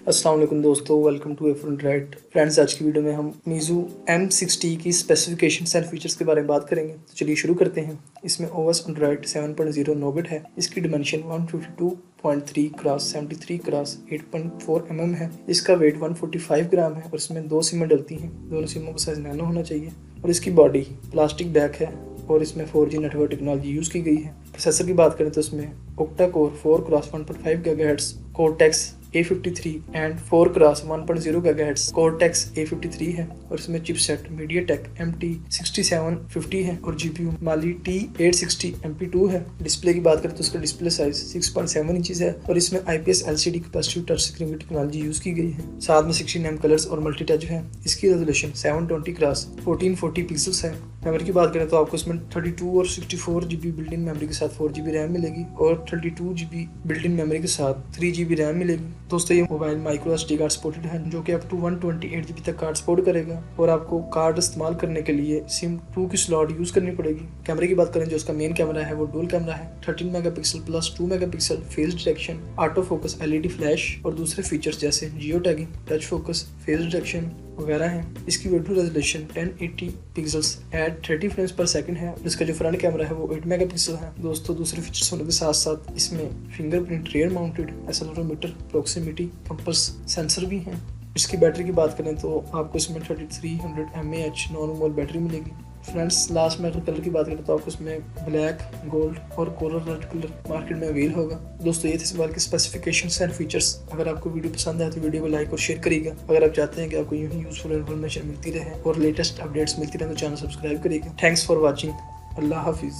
अस्सलाम वालेकुम दोस्तों, वेलकम टू एंड्रॉइड फ्रेंड्स। आज की वीडियो में हम Meizu M6T की स्पेसिफिकेशंस एंड फीचर्स के बारे में बात करेंगे। तो चलिए शुरू करते हैं। इसमें OS एंड्रॉइड 7.0 9-बिट है। इसकी डिमेंशन 152.3 क्रॉस 73 क्रॉस 8.4 mm है। इसका वेट 145 ग्राम है और इसमें 2 सिमें डलती हैं। दोनों सिमों का साइज नैनो होना चाहिए और इसकी बॉडी प्लास्टिक बैक है और इसमें 4G नेटवर्क टेक्नोलॉजी यूज़ की गई है। प्रोसेसर की बात करें तो इसमें octa core 4 cross 1.5 GHz cortex A53 and 4 cross 1.0 GHz cortex A53 है और इसमें चिपसेट MediaTek MT6750 है और GPU Mali T860 MP2 है। डिस्प्ले की बात करें तो इसका डिस्प्ले साइज 6.7 इंचेस है और इसमें IPS LCD capacitive touch screen की टेक्नोलॉजी यूज़ की गई है। साथ में 16 कलर्स और मल्टी टच है। इसकी रेजोल्यूशन 720 क्रॉस 1440 पिक्सल्स है। मेमोरी की बात करें तो आपको इसमें 32 और 64 GB बिल्ट इन मेमोरी के साथ 4 GB रैम मिलेगी और 32 GB बिल्ट इन मेमोरी के साथ 3 GB रैम मिलेगी। दोस्तों ये mobile micro SD card supported है जो कि अप टू 128 GB तक कार्ड सपोर्ट करेगा और आपको कार्ड इस्तेमाल करने के लिए सिम 2 की स्लॉट यूज़ करनी पड़ेगी। कैमरे की बात करें जो उसका मेन कैमरा है वो डुअल कैमरा है। 13 megapixel plus 2 megapixel face detection, auto focus, LED flash और दूसरे फीचर्स जैसे geo tagging, touch focus, face detection वगैरह हैं। इसकी video resolution 1080 pixels at 30 frames per second है। इसका जो फ्रंट कैमरा है वो 8 मेगापिक्सल है। दोस्तों दूसरे फीचर्स होने के साथ साथ इसमें fingerprint rear mounted accelerometer, proximity compass sensor भी हैं। इसकी बैटरी की बात करें तो आपको इसमें 3300 mAh नॉर्मल बैटरी मिलेगी। फ्रेंड्स लास्ट में कलर की बात करें तो आपको इसमें ब्लैक, गोल्ड और कोरल रेड कलर मार्केट में अवेल होगा। दोस्तों ये थे इस मोबाइल के स्पेसिफिकेशंस एंड फीचर्स। अगर आपको वीडियो पसंद आए तो वीडियो को लाइक और शेयर करिएगा। अगर आप चाहते हैं कि आपको यूं ही यूजफुल इन्फॉर्मेशन मिलती रहे और लेटेस्ट अपडेट्स मिलती रहे तो चैनल सब्सक्राइब करिएगा। Thanks for watching. अल्लाह हाफिज़।